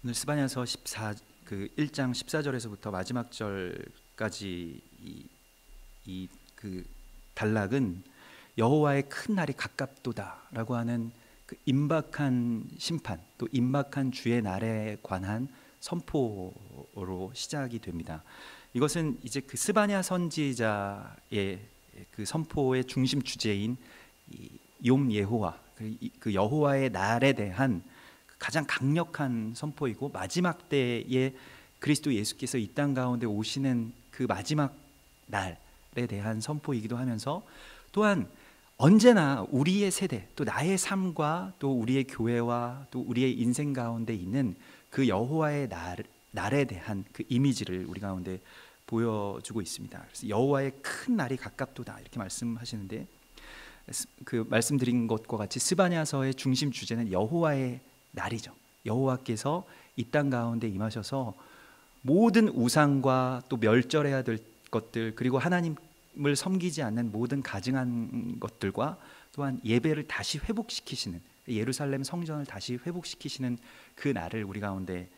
오늘 스바냐서 1장 14절에서부터 마지막 절까지 그 단락은 여호와의 큰 날이 가깝도다라고 하는 그 임박한 심판, 또 임박한 주의 날에 관한 선포로 시작이 됩니다. 이것은 이제 그 스바냐 선지자의 그 선포의 중심 주제인 욤 예호와 그 여호와의 날에 대한 가장 강력한 선포이고, 마지막 때에 그리스도 예수께서 이 땅 가운데 오시는 그 마지막 날에 대한 선포이기도 하면서, 또한 언제나 우리의 세대, 또 나의 삶과 또 우리의 교회와 또 우리의 인생 가운데 있는 그 여호와의 날에 대한 그 이미지를 우리 가운데 보여주고 있습니다. 그래서 여호와의 큰 날이 가깝도다 이렇게 말씀하시는데, 그 말씀드린 것과 같이 스바냐서의 중심 주제는 여호와의 날이죠. 여호와께서 이 땅 가운데 임하셔서 모든 우상과 또 멸절해야 될 것들, 그리고 하나님을 섬기지 않는 모든 가증한 것들과 또한 예배를 다시 회복시키시는, 예루살렘 성전을 다시 회복시키시는 그 날을 우리 가운데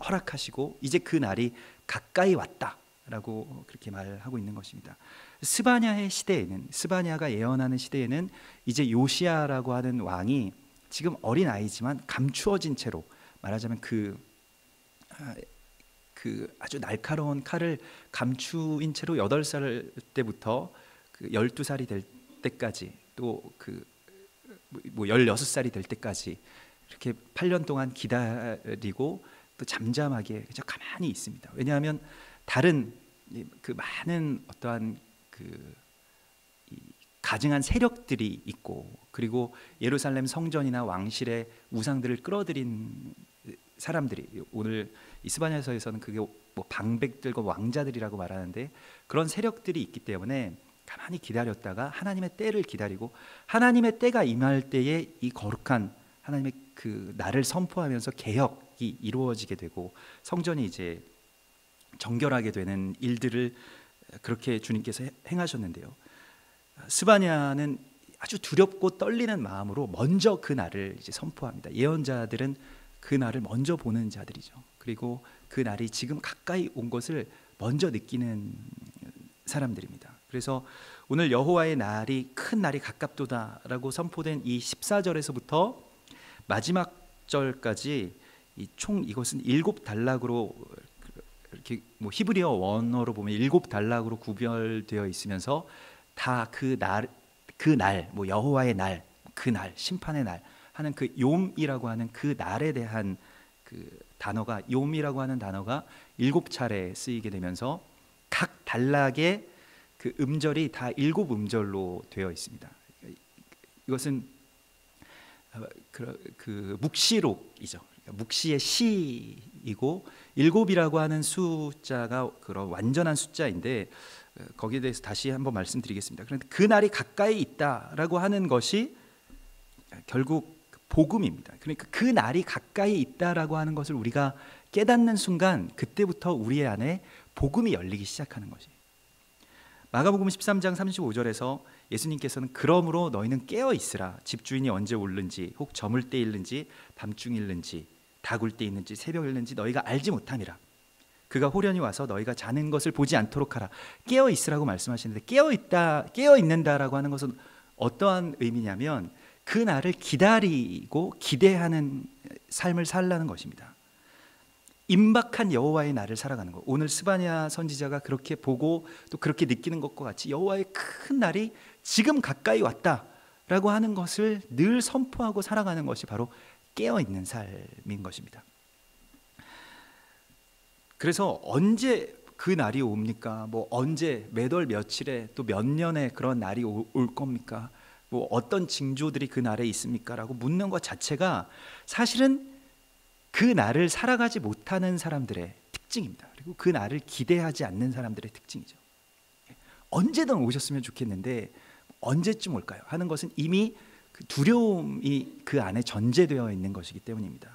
허락하시고, 이제 그 날이 가까이 왔다라고 그렇게 말하고 있는 것입니다. 스바냐의 시대에는, 스바냐가 예언하는 시대에는 이제 요시야라고 하는 왕이 지금 어린 아이지만 감추어진 채로, 말하자면 그 아주 날카로운 칼을 감추인 채로 8살 때부터 그 12살이 될 때까지, 또 16살이 될 때까지 이렇게 8년 동안 기다리고 또 잠잠하게 그저 가만히 있습니다. 왜냐하면 다른 그 많은 어떠한 가증한 세력들이 있고, 그리고 예루살렘 성전이나 왕실의 우상들을 끌어들인 사람들이, 오늘 이스바냐서에서는 그게 뭐 방백들과 왕자들이라고 말하는데, 그런 세력들이 있기 때문에 가만히 기다렸다가 하나님의 때를 기다리고, 하나님의 때가 임할 때에 이 거룩한 하나님의 그 날을 선포하면서 개혁이 이루어지게 되고, 성전이 이제 정결하게 되는 일들을 그렇게 주님께서 행하셨는데요. 스바냐는 아주 두렵고 떨리는 마음으로 먼저 그 날을 이제 선포합니다. 예언자들은 그 날을 먼저 보는 자들이죠. 그리고 그 날이 지금 가까이 온 것을 먼저 느끼는 사람들입니다. 그래서 오늘 여호와의 날이, 큰 날이 가깝도다라고 선포된 이 14절에서부터 마지막 절까지 총 이것은 7단락으로, 이렇게 뭐 히브리어 원어로 보면 7단락으로 구별되어 있으면서 다 그 날, 뭐 여호와의 날, 그 날, 심판의 날 하는 그 욤이라고 하는 그 날에 대한 그 단어가, 욤이라고 하는 단어가 7차례 쓰이게 되면서 각 단락의 그 음절이 다 7음절로 되어 있습니다. 이것은 그 묵시록이죠. 묵시의 시이고, 7이라고 하는 숫자가 그런 완전한 숫자인데, 거기에 대해서 다시 한번 말씀드리겠습니다. 그런데 그 날이 가까이 있다라고 하는 것이 결국 복음입니다. 그러니까 그 날이 가까이 있다라고 하는 것을 우리가 깨닫는 순간, 그때부터 우리 안에 복음이 열리기 시작하는 것이. 마가복음 13장 35절에서 예수님께서는 그러므로 너희는 깨어 있으라. 집주인이 언제 올는지, 혹 저물 때 일는지, 밤중 일는지, 다굴 때 있는지, 새벽 일는지 너희가 알지 못함이라. 그가 호련히 와서 너희가 자는 것을 보지 않도록 하라. 깨어 있으라고 말씀하시는데, 깨어 있는다라고 하는 것은 어떠한 의미냐면, 그 날을 기다리고 기대하는 삶을 살라는 것입니다. 임박한 여호와의 날을 살아가는 것. 오늘 스바냐 선지자가 그렇게 보고 또 그렇게 느끼는 것과 같이 여호와의 큰 날이 지금 가까이 왔다라고 하는 것을 늘 선포하고 살아가는 것이 바로 깨어있는 삶인 것입니다. 그래서 언제 그 날이 옵니까? 뭐 언제, 몇 월 며칠에, 또 몇 년에 그런 날이 올 겁니까? 뭐 어떤 징조들이 그 날에 있습니까? 라고 묻는 것 자체가 사실은 그 날을 살아가지 못하는 사람들의 특징입니다. 그리고 그 날을 기대하지 않는 사람들의 특징이죠. 언제든 오셨으면 좋겠는데 언제쯤 올까요? 하는 것은 이미 그 두려움이 그 안에 전제되어 있는 것이기 때문입니다.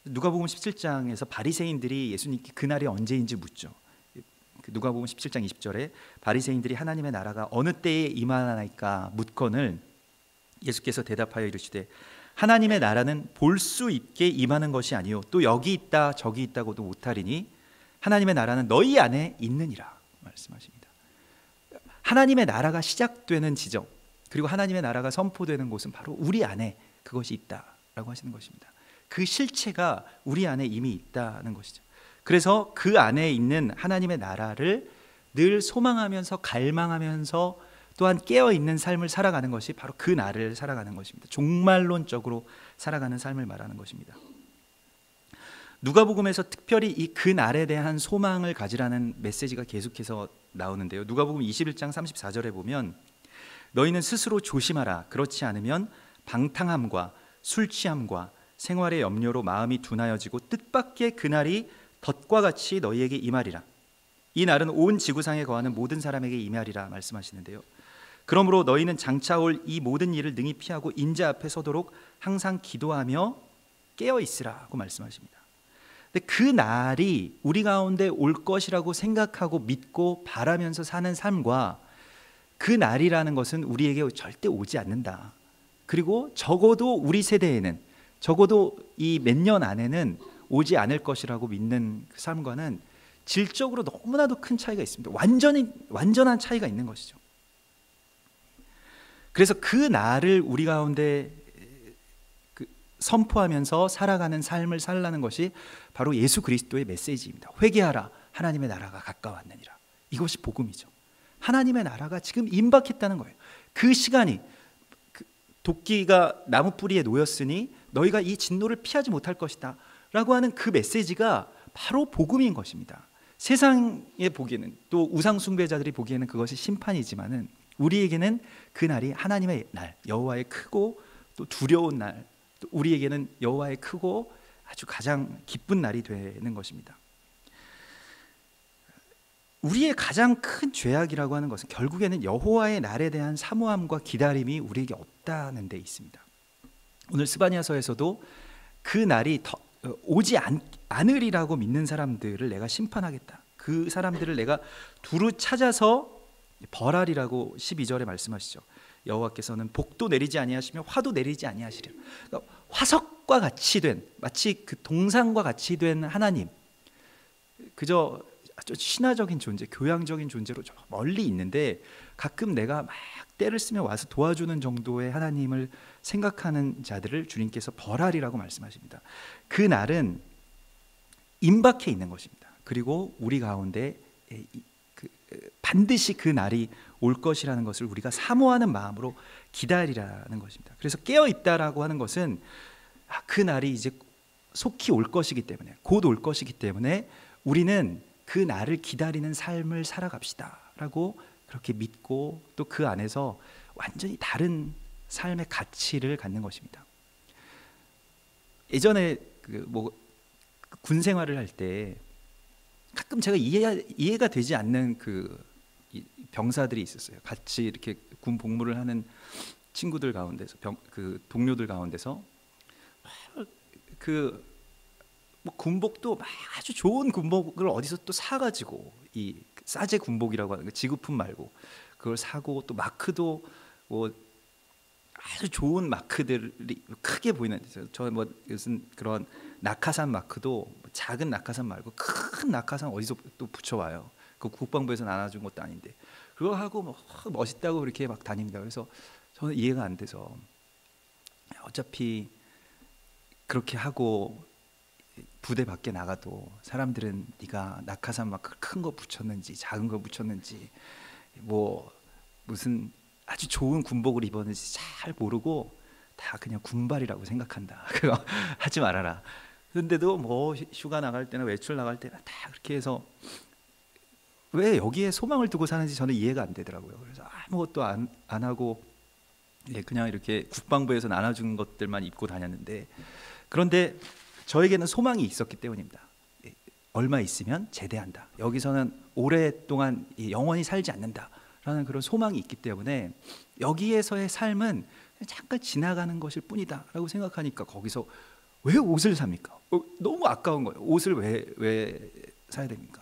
누가복음 17장에서 바리새인들이 예수님께 그 날이 언제인지 묻죠. 누가복음 17장 20절에 바리새인들이 하나님의 나라가 어느 때에 임하나이까 묻거늘 예수께서 대답하여 이르시되 하나님의 나라는 볼 수 있게 임하는 것이 아니요 또 여기 있다 저기 있다고도 못하리니 하나님의 나라는 너희 안에 있느니라 말씀하십니다. 하나님의 나라가 시작되는 지점, 그리고 하나님의 나라가 선포되는 곳은 바로 우리 안에 그것이 있다라고 하시는 것입니다. 그 실체가 우리 안에 이미 있다는 것이죠. 그래서 그 안에 있는 하나님의 나라를 늘 소망하면서 갈망하면서 또한 깨어있는 삶을 살아가는 것이 바로 그 나를 살아가는 것입니다. 종말론적으로 살아가는 삶을 말하는 것입니다. 누가복음에서 특별히 이 그 날에 대한 소망을 가지라는 메시지가 계속해서 나오는데요. 누가복음 21장 34절에 보면 너희는 스스로 조심하라. 그렇지 않으면 방탕함과 술 취함과 생활의 염려로 마음이 둔하여지고 뜻밖의 그날이 덫과 같이 너희에게 임하리라. 이 날은 온 지구상에 거하는 모든 사람에게 임하리라 말씀하시는데요. 그러므로 너희는 장차 올 이 모든 일을 능히 피하고 인자 앞에 서도록 항상 기도하며 깨어 있으라고 말씀하십니다. 근데 그 날이 우리 가운데 올 것이라고 생각하고 믿고 바라면서 사는 삶과 그 날이라는 것은 우리에게 절대 오지 않는다. 그리고 적어도 우리 세대에는, 적어도 이 몇 년 안에는 오지 않을 것이라고 믿는 그 삶과는 질적으로 너무나도 큰 차이가 있습니다. 완전한 차이가 있는 것이죠. 그래서 그 날을 우리 가운데 선포하면서 살아가는 삶을 살라는 것이 바로 예수 그리스도의 메시지입니다. 회개하라, 하나님의 나라가 가까웠느니라. 이것이 복음이죠. 하나님의 나라가 지금 임박했다는 거예요. 그 시간이, 도끼가 나무 뿌리에 놓였으니 너희가 이 진노를 피하지 못할 것이다 라고 하는 그 메시지가 바로 복음인 것입니다. 세상에 보기에는, 또 우상 숭배자들이 보기에는 그것이 심판이지만은 우리에게는 그 날이 하나님의 날, 여호와의 크고 또 두려운 날, 또 우리에게는 여호와의 크고 아주 가장 기쁜 날이 되는 것입니다. 우리의 가장 큰 죄악이라고 하는 것은 결국에는 여호와의 날에 대한 사모함과 기다림이 우리에게 없다는 데 있습니다. 오늘 스바냐서에서도 그 날이 오지 않으리라고 믿는 사람들을 내가 심판하겠다. 그 사람들을 내가 두루 찾아서 벌하리라고 12절에 말씀하시죠. 여호와께서는 복도 내리지 아니하시며 화도 내리지 아니하시리라. 그러니까 화석과 같이 된, 마치 그 동상과 같이 된 하나님, 그저 아주 신화적인 존재, 교양적인 존재로 저 멀리 있는데 가끔 내가 막 때를 쓰며 와서 도와주는 정도의 하나님을 생각하는 자들을 주님께서 벌하리라고 말씀하십니다. 그 날은 임박해 있는 것입니다. 그리고 우리 가운데 반드시 그 날이 올 것이라는 것을 우리가 사모하는 마음으로 기다리라는 것입니다. 그래서 깨어 있다라고 하는 것은 그 날이 이제 속히 올 것이기 때문에, 곧 올 것이기 때문에 우리는 그 날을 기다리는 삶을 살아갑시다라고 그렇게 믿고 또 그 안에서 완전히 다른 삶의 가치를 갖는 것입니다. 예전에 군 생활을 할 때 가끔 제가 이해가 되지 않는 병사들이 있었어요. 같이 이렇게 군 복무를 하는 친구들 가운데서, 동료들 가운데서 군복도 아주 좋은 군복을 어디서 또 사가지고, 이 싸제 군복이라고 하는 지급품 말고 그걸 사고, 또 마크도 아주 좋은 마크들이 크게 보이는, 저 무슨 그런 낙하산 마크도 작은 낙하산 말고 큰 낙하산 어디서 또 붙여와요. 그 국방부에서 나눠준 것도 아닌데 그거 하고 멋있다고 그렇게 막 다닙니다. 그래서 저는 이해가 안 돼서, 어차피 그렇게 하고 부대 밖에 나가도 사람들은 네가 낙하산 마크 큰 거 붙였는지 작은 거 붙였는지 무슨 아주 좋은 군복을 입었는지 잘 모르고 다 그냥 군발이라고 생각한다. 그거 하지 말아라. 그런데도 휴가 나갈 때나 외출 나갈 때나 다 그렇게 해서 왜 여기에 소망을 두고 사는지 저는 이해가 안 되더라고요. 그래서 아무것도 안 하고 그냥 이렇게 국방부에서 나눠준 것들만 입고 다녔는데, 그런데 저에게는 소망이 있었기 때문입니다. 얼마 있으면 제대한다. 여기서는 오랫동안 영원히 살지 않는다라는 그런 소망이 있기 때문에 여기에서의 삶은 잠깐 지나가는 것일 뿐이다라고 생각하니까 거기서 왜 옷을 삽니까? 너무 아까운 거예요. 옷을 왜 사야 됩니까?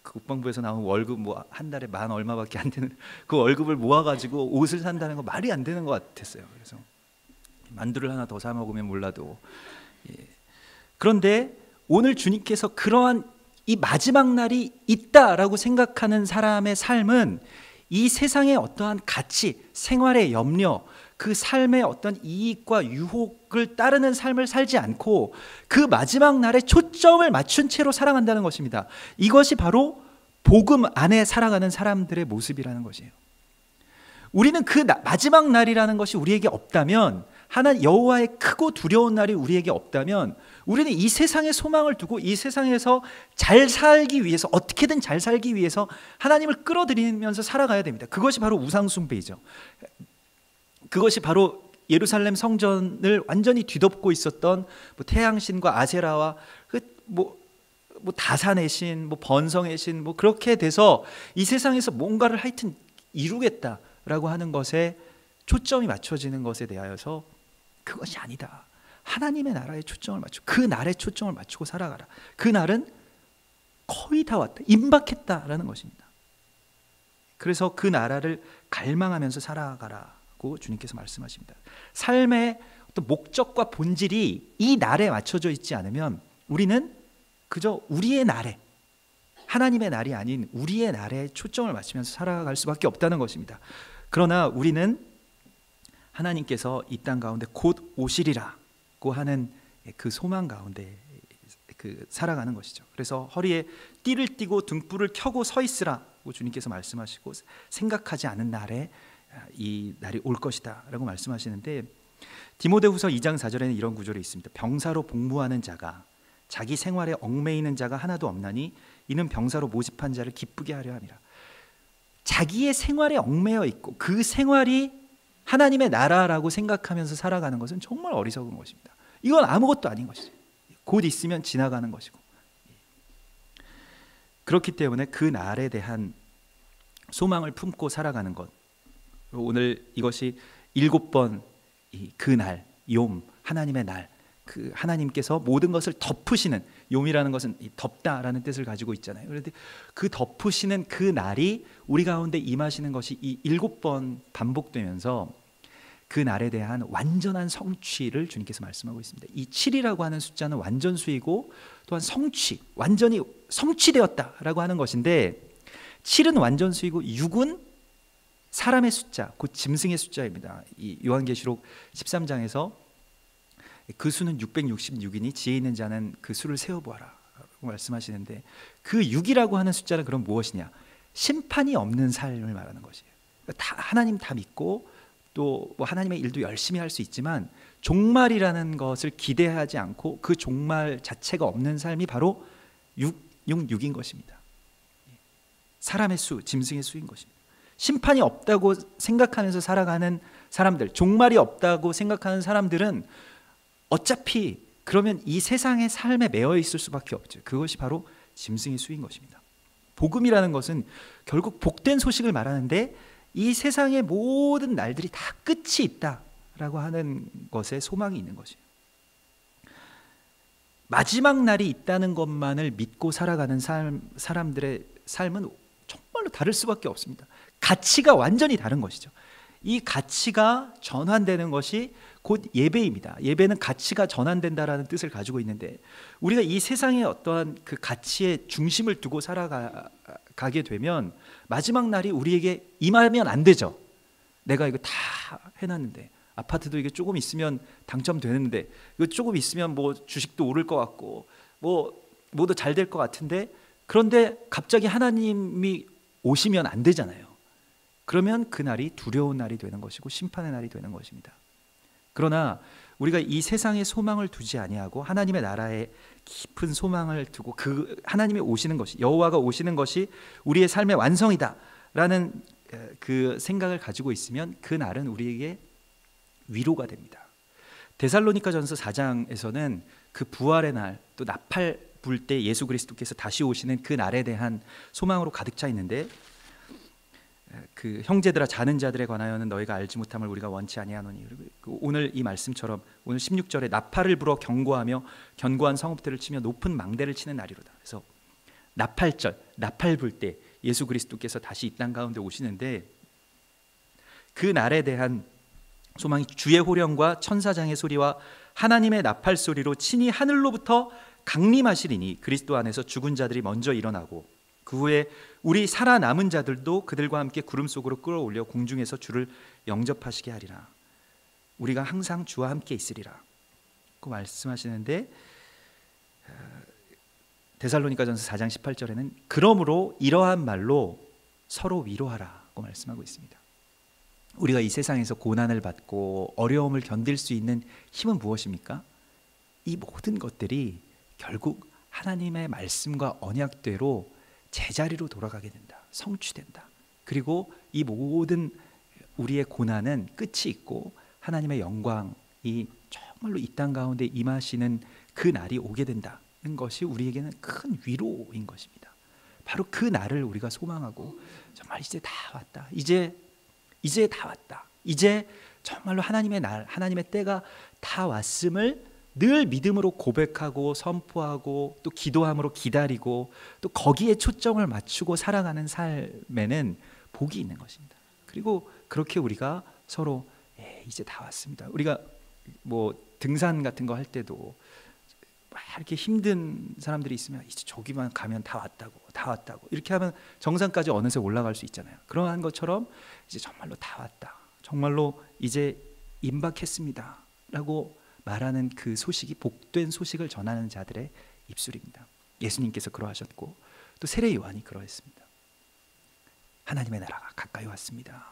국방부에서 나온 월급 한 달에 만 얼마밖에 안 되는 그 월급을 모아가지고 옷을 산다는 거 말이 안 되는 것 같았어요. 그래서 만두를 하나 더 사 먹으면 몰라도. 그런데 오늘 주님께서 그러한 이 마지막 날이 있다라고 생각하는 사람의 삶은 이 세상의 어떠한 가치, 생활의 염려, 그 삶의 어떤 이익과 유혹을 따르는 삶을 살지 않고 그 마지막 날에 초점을 맞춘 채로 살아간다는 것입니다. 이것이 바로 복음 안에 살아가는 사람들의 모습이라는 것이에요. 우리는 그 마지막 날이라는 것이 우리에게 없다면, 하나님 여호와의 크고 두려운 날이 우리에게 없다면, 우리는 이 세상의 소망을 두고 이 세상에서 잘 살기 위해서, 어떻게든 잘 살기 위해서 하나님을 끌어들이면서 살아가야 됩니다. 그것이 바로 우상숭배이죠. 그것이 바로 예루살렘 성전을 완전히 뒤덮고 있었던 태양신과 아세라와 다산의 신, 번성의 신, 그렇게 돼서 이 세상에서 뭔가를 하여튼 이루겠다라고 하는 것에 초점이 맞춰지는 것에 대하여서 그것이 아니다. 하나님의 나라에 초점을 맞추고 그 날에 초점을 맞추고 살아가라. 그 날은 거의 다 왔다, 임박했다라는 것입니다. 그래서 그 나라를 갈망하면서 살아가라고 주님께서 말씀하십니다. 삶의 어떤 목적과 본질이 이 날에 맞춰져 있지 않으면 우리는 그저 우리의 날에, 하나님의 날이 아닌 우리의 날에 초점을 맞추면서 살아갈 수밖에 없다는 것입니다. 그러나 우리는 하나님께서 이 땅 가운데 곧 오시리라고 하는 그 소망 가운데 살아가는 것이죠. 그래서 허리에 띠를 띠고 등불을 켜고 서 있으라고 주님께서 말씀하시고, 생각하지 않은 날에 이 날이 올 것이다 라고 말씀하시는데, 디모데후서 2장 4절에는 이런 구절이 있습니다. 병사로 복무하는 자가 자기 생활에 얽매이는 자가 하나도 없나니 이는 병사로 모집한 자를 기쁘게 하려 함이라. 자기의 생활에 얽매여 있고 그 생활이 하나님의 나라라고 생각하면서 살아가는 것은 정말 어리석은 것입니다. 이건 아무것도 아닌 것이죠. 곧 있으면 지나가는 것이고. 그렇기 때문에 그 날에 대한 소망을 품고 살아가는 것, 오늘 이것이 7번 그 날, 욤, 하나님의 날, 그 하나님께서 모든 것을 덮으시는, 욤이라는 것은 덮다라는 뜻을 가지고 있잖아요. 그런데 그 덮으시는 그 날이 우리 가운데 임하시는 것이 이 7번 반복되면서 그 날에 대한 완전한 성취를 주님께서 말씀하고 있습니다. 이 7이라고 하는 숫자는 완전수이고 또한 성취, 완전히 성취되었다라고 하는 것인데, 7은 완전수이고 6은 사람의 숫자, 곧 짐승의 숫자입니다. 이 요한계시록 13장에서 그 수는 666이니 지혜 있는 자는 그 수를 세어보아라 라고 말씀하시는데, 그 6이라고 하는 숫자는 그럼 무엇이냐? 심판이 없는 삶을 말하는 것이에요. 하나님 다 믿고 또 하나님의 일도 열심히 할 수 있지만 종말이라는 것을 기대하지 않고 그 종말 자체가 없는 삶이 바로 666인 것입니다. 사람의 수, 짐승의 수인 것입니다. 심판이 없다고 생각하면서 살아가는 사람들, 종말이 없다고 생각하는 사람들은 어차피 그러면 이 세상의 삶에 매여 있을 수밖에 없죠. 그것이 바로 짐승의 수인 것입니다. 복음이라는 것은 결국 복된 소식을 말하는데, 이 세상의 모든 날들이 다 끝이 있다라고 하는 것에 소망이 있는 것이에요. 마지막 날이 있다는 것만을 믿고 살아가는 사람들의 삶은 정말로 다를 수밖에 없습니다. 가치가 완전히 다른 것이죠. 이 가치가 전환되는 것이 곧 예배입니다. 예배는 가치가 전환된다라는 뜻을 가지고 있는데, 우리가 이 세상의 어떠한 그 가치의 중심을 두고 살아가게 되면 마지막 날이 우리에게 임하면 안 되죠. 내가 이거 다 해놨는데, 아파트도 이게 조금 있으면 당첨되는데, 이거 조금 있으면 주식도 오를 것 같고 뭐도 잘 될 것 같은데, 그런데 갑자기 하나님이 오시면 안 되잖아요. 그러면 그 날이 두려운 날이 되는 것이고 심판의 날이 되는 것입니다. 그러나 우리가 이 세상에 소망을 두지 아니하고 하나님의 나라에 깊은 소망을 두고 그 하나님이 오시는 것이, 여호와가 오시는 것이 우리의 삶의 완성이다라는 그 생각을 가지고 있으면 그 날은 우리에게 위로가 됩니다. 데살로니가전서 4장에서는 그 부활의 날, 또 나팔 불 때 예수 그리스도께서 다시 오시는 그 날에 대한 소망으로 가득 차 있는데, 그 형제들아 자는 자들에 관하여는 너희가 알지 못함을 우리가 원치 아니하노니, 오늘 이 말씀처럼 오늘 16절에 나팔을 불어 경고하며 견고한 성읍들을 치며 높은 망대를 치는 날이로다. 그래서 나팔절, 나팔 불 때 예수 그리스도께서 다시 이 땅 가운데 오시는데, 그 날에 대한 소망이 주의 호령과 천사장의 소리와 하나님의 나팔 소리로 친히 하늘로부터 강림하시리니 그리스도 안에서 죽은 자들이 먼저 일어나고 그 후에 우리 살아남은 자들도 그들과 함께 구름 속으로 끌어올려 공중에서 주를 영접하시게 하리라. 우리가 항상 주와 함께 있으리라 그 말씀하시는데, 데살로니가전서 4장 18절에는 그러므로 이러한 말로 서로 위로하라고 말씀하고 있습니다. 우리가 이 세상에서 고난을 받고 어려움을 견딜 수 있는 힘은 무엇입니까? 이 모든 것들이 결국 하나님의 말씀과 언약대로 제자리로 돌아가게 된다. 성취된다. 그리고 이 모든 우리의 고난은 끝이 있고 하나님의 영광이 정말로 이 땅 가운데 임하시는 그 날이 오게 된다는 것이 우리에게는 큰 위로인 것입니다. 바로 그 날을 우리가 소망하고 정말 이제 다 왔다. 이제 다 왔다. 이제 정말로 하나님의 날, 하나님의 때가 다 왔음을 늘 믿음으로 고백하고 선포하고 또 기도함으로 기다리고 또 거기에 초점을 맞추고 살아가는 삶에는 복이 있는 것입니다. 그리고 그렇게 우리가 서로 이제 다 왔습니다. 우리가 뭐 등산 같은 거 할 때도 막 이렇게 힘든 사람들이 있으면 이제 저기만 가면 다 왔다고 이렇게 하면 정상까지 어느새 올라갈 수 있잖아요. 그러한 것처럼 이제 정말로 다 왔다, 정말로 이제 임박했습니다 라고 말하는 그 소식이 복된 소식을 전하는 자들의 입술입니다. 예수님께서 그러하셨고 또 세례 요한이 그러했습니다. 하나님의 나라가 가까이 왔습니다.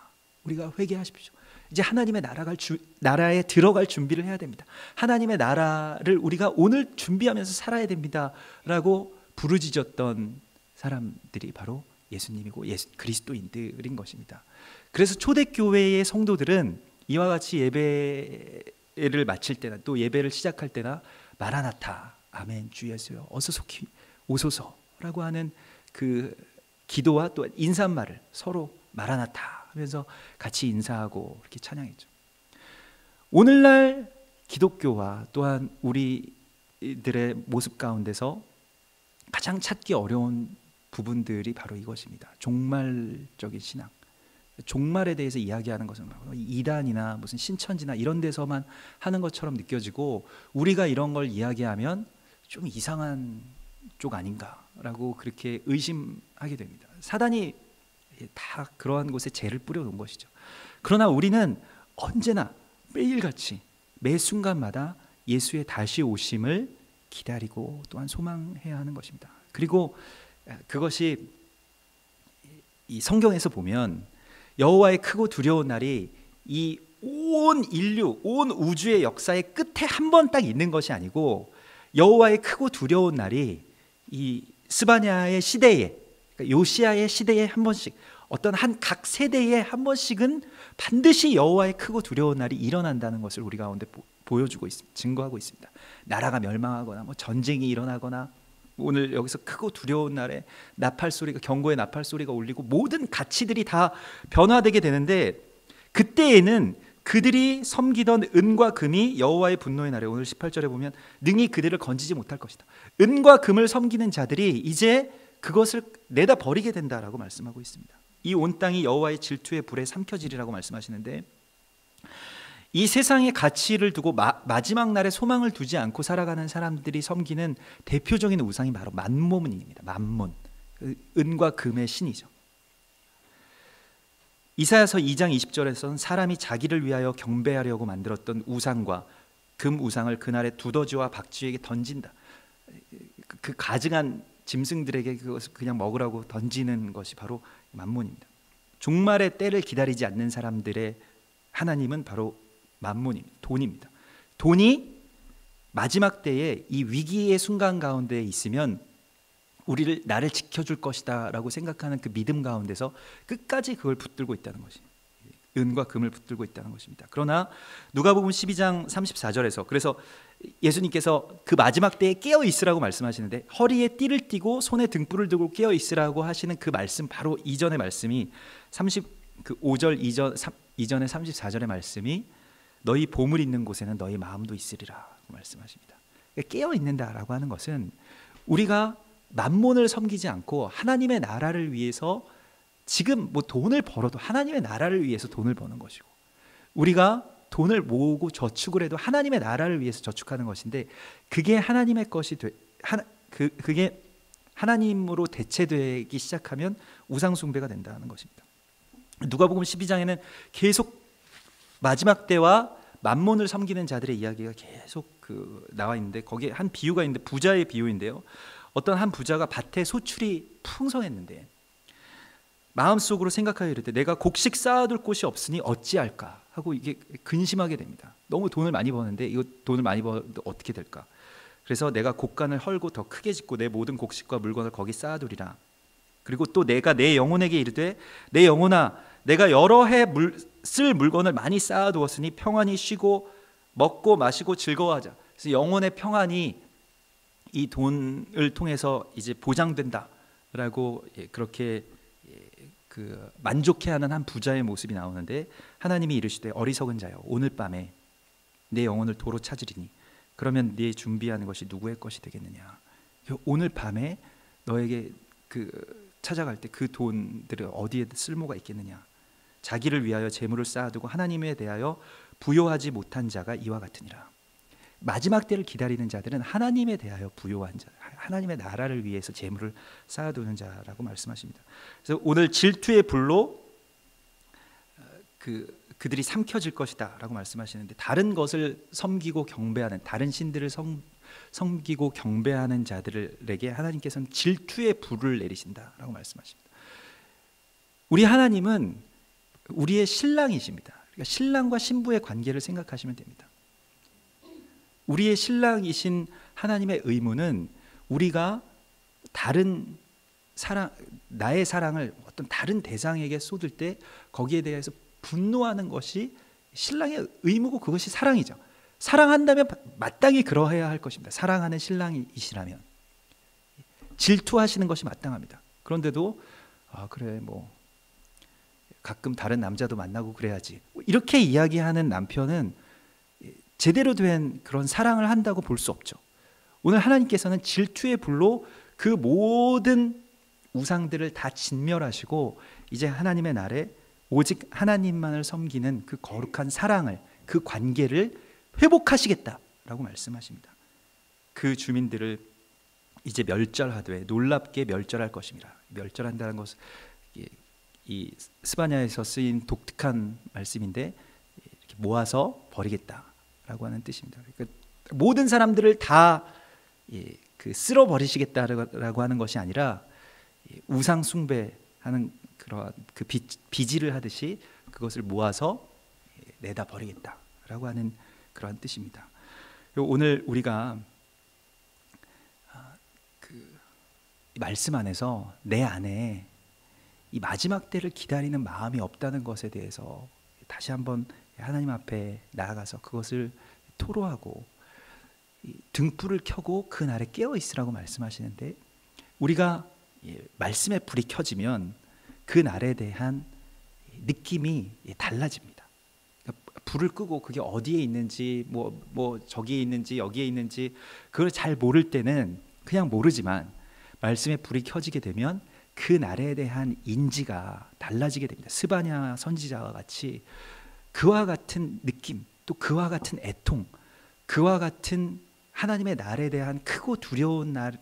우리가 회개하십시오. 이제 하나님의 나라에 들어갈 준비를 해야 됩니다. 하나님의 나라를 우리가 오늘 준비하면서 살아야 됩니다 라고 부르짖었던 사람들이 바로 예수님이고 그리스도인들인 것입니다. 그래서 초대교회의 성도들은 이와 같이 예배를 마칠 때나 또 예배를 시작할 때나 마라나타, 아멘, 주 예수여 어서 속히 오소서라고 하는 그 기도와 또 인사말을 서로 마라나타 하면서 같이 인사하고 이렇게 찬양했죠. 오늘날 기독교와 또한 우리들의 모습 가운데서 가장 찾기 어려운 부분들이 바로 이것입니다. 종말적인 신앙. 종말에 대해서 이야기하는 것은 이단이나 무슨 신천지나 이런 데서만 하는 것처럼 느껴지고, 우리가 이런 걸 이야기하면 좀 이상한 쪽 아닌가라고 그렇게 의심하게 됩니다. 사단이 다 그러한 곳에 죄를 뿌려놓은 것이죠. 그러나 우리는 언제나 매일같이 매 순간마다 예수의 다시 오심을 기다리고 또한 소망해야 하는 것입니다. 그리고 그것이 이 성경에서 보면 여호와의 크고 두려운 날이 이 온 인류, 온 우주의 역사의 끝에 한 번 딱 있는 것이 아니고, 여호와의 크고 두려운 날이 이 스바냐의 시대에, 요시야의 시대에 한 번씩, 어떤 각 세대에 한 번씩은 반드시 여호와의 크고 두려운 날이 일어난다는 것을 우리 가운데 보여주고 있습니다. 증거하고 있습니다. 나라가 멸망하거나 뭐 전쟁이 일어나거나, 오늘 여기서 크고 두려운 날에 나팔 소리가, 경고의 나팔 소리가 울리고 모든 가치들이 다 변화되게 되는데, 그때에는 그들이 섬기던 은과 금이 여호와의 분노의 날에, 오늘 18절에 보면 능히 그들을 건지지 못할 것이다. 은과 금을 섬기는 자들이 이제 그것을 내다 버리게 된다라고 말씀하고 있습니다. 이 온 땅이 여호와의 질투의 불에 삼켜지리라고 말씀하시는데, 이 세상의 가치를 두고 마지막 날에 소망을 두지 않고 살아가는 사람들이 섬기는 대표적인 우상이 바로 만몬입니다. 만몬, 은과 금의 신이죠. 이사야서 2장 20절에서는 사람이 자기를 위하여 경배하려고 만들었던 우상과 금 우상을 그날에 두더지와 박쥐에게 던진다. 그 가증한 짐승들에게 그것을 그냥 먹으라고 던지는 것이 바로 만몬입니다. 종말의 때를 기다리지 않는 사람들의 하나님은 바로 만몬입니다. 돈입니다. 돈이 마지막 때에 이 위기의 순간 가운데 있으면 나를 지켜줄 것이다 라고 생각하는 그 믿음 가운데서 끝까지 그걸 붙들고 있다는 것입니다. 은과 금을 붙들고 있다는 것입니다. 그러나 누가복음 12장 34절에서, 그래서 예수님께서 그 마지막 때에 깨어 있으라고 말씀하시는데, 허리에 띠를 띠고 손에 등불을 들고 깨어 있으라고 하시는 그 말씀, 바로 이전의 말씀이 35절 이전의 34절의 말씀이 너희 보물 있는 곳에는 너희 마음도 있으리라 말씀하십니다. 깨어 있는다라고 하는 것은 우리가 만몬을 섬기지 않고 하나님의 나라를 위해서, 지금 뭐 돈을 벌어도 하나님의 나라를 위해서 돈을 버는 것이고, 우리가 돈을 모으고 저축을 해도 하나님의 나라를 위해서 저축하는 것인데 그게 하나님의 것이 그게 하나님으로 대체되기 시작하면 우상 숭배가 된다는 것입니다. 누가복음 12장에는 계속 마지막 때와 만몬을 섬기는 자들의 이야기가 계속 나와 있는데 거기에 한 비유가 있는데 부자의 비유인데요. 어떤 한 부자가 밭에 소출이 풍성했는데 마음속으로 생각하여 이르되 내가 곡식 쌓아둘 곳이 없으니 어찌할까 하고 이게 근심하게 됩니다. 너무 돈을 많이 버는데 이거 돈을 많이 벌어도 어떻게 될까? 그래서 내가 곡간을 헐고 더 크게 짓고 내 모든 곡식과 물건을 거기 쌓아두리라. 그리고 또 내가 내 영혼에게 이르되 내 영혼아 내가 여러 해 쓸 물건을 많이 쌓아두었으니 평안히 쉬고 먹고 마시고 즐거워하자. 그래서 영혼의 평안이 이 돈을 통해서 이제 보장된다라고 그렇게 만족해하는 한 부자의 모습이 나오는데 하나님이 이르시되 어리석은 자여 오늘 밤에 내 영혼을 도로 찾으리니 그러면 네 준비하는 것이 누구의 것이 되겠느냐. 오늘 밤에 너에게 찾아갈 때 그 돈들을 어디에 쓸모가 있겠느냐. 자기를 위하여 재물을 쌓아두고 하나님에 대하여 부요하지 못한 자가 이와 같으니라. 마지막 때를 기다리는 자들은 하나님에 대하여 부요한 자, 하나님의 나라를 위해서 재물을 쌓아두는 자라고 말씀하십니다. 그래서 오늘 질투의 불로 그들이 삼켜질 것이다 라고 말씀하시는데 다른 것을 섬기고 경배하는 다른 신들을 섬기고 경배하는 자들에게 하나님께서는 질투의 불을 내리신다라고 말씀하십니다. 우리 하나님은 우리의 신랑이십니다. 그러니까 신랑과 신부의 관계를 생각하시면 됩니다. 우리의 신랑이신 하나님의 의무는 우리가 다른 나의 사랑을 어떤 다른 대상에게 쏟을 때 거기에 대해서 분노하는 것이 신랑의 의무고 그것이 사랑이죠. 사랑한다면 마땅히 그러해야 할 것입니다. 사랑하는 신랑이시라면 질투하시는 것이 마땅합니다. 그런데도 그래 뭐 가끔 다른 남자도 만나고 그래야지 이렇게 이야기하는 남편은 제대로 된 그런 사랑을 한다고 볼 수 없죠. 오늘 하나님께서는 질투의 불로 그 모든 우상들을 다 진멸하시고 이제 하나님의 날에 오직 하나님만을 섬기는 그 거룩한 사랑을 그 관계를 회복하시겠다라고 말씀하십니다. 그 주민들을 이제 멸절하되 놀랍게 멸절할 것입니다. 멸절한다는 것은 이 스바냐에서 쓰인 독특한 말씀인데 이렇게 모아서 버리겠다라고 하는 뜻입니다. 그러니까 모든 사람들을 다 쓸어 버리시겠다라고 하는 것이 아니라 우상 숭배하는 그러한 그 비질을 하듯이 그것을 모아서 내다 버리겠다라고 하는 그러한 뜻입니다. 오늘 우리가 이 말씀 안에서 내 안에 이 마지막 때를 기다리는 마음이 없다는 것에 대해서 다시 한번 하나님 앞에 나아가서 그것을 토로하고 등불을 켜고 그 날에 깨어 있으라고 말씀하시는데 우리가 말씀의 불이 켜지면 그 날에 대한 느낌이 달라집니다. 그러니까 불을 끄고 그게 어디에 있는지 뭐 저기에 있는지 여기에 있는지 그걸 잘 모를 때는 그냥 모르지만 말씀의 불이 켜지게 되면 그 날에 대한 인지가 달라지게 됩니다. 스바냐 선지자와 같이 그와 같은 느낌, 또 그와 같은 애통, 그와 같은 하나님의 날에 대한 크고 두려운 날을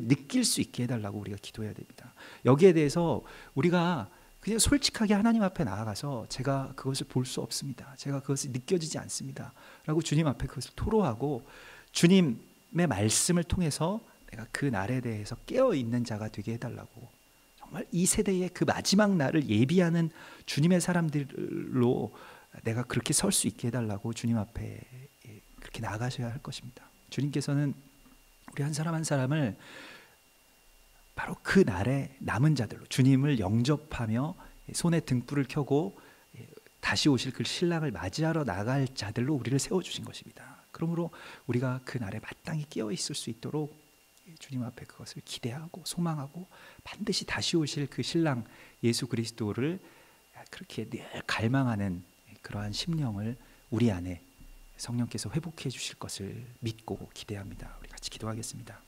느낄 수 있게 해달라고 우리가 기도해야 됩니다. 여기에 대해서 우리가 그냥 솔직하게 하나님 앞에 나아가서 제가 그것을 볼 수 없습니다. 제가 그것이 느껴지지 않습니다. 라고 주님 앞에 그것을 토로하고 주님의 말씀을 통해서 내가 그 날에 대해서 깨어있는 자가 되게 해달라고 정말 이 세대의 그 마지막 날을 예비하는 주님의 사람들로 내가 그렇게 설 수 있게 해달라고 주님 앞에 그렇게 나아가셔야 할 것입니다. 주님께서는 우리 한 사람 한 사람을 바로 그 날에 남은 자들로 주님을 영접하며 손에 등불을 켜고 다시 오실 그 신랑을 맞이하러 나갈 자들로 우리를 세워주신 것입니다. 그러므로 우리가 그 날에 마땅히 깨어 있을 수 있도록 주님 앞에 그것을 기대하고 소망하고 반드시 다시 오실 그 신랑 예수 그리스도를 그렇게 늘 갈망하는 그러한 심령을 우리 안에 성령께서 회복해 주실 것을 믿고 기대합니다. 우리 같이 기도하겠습니다.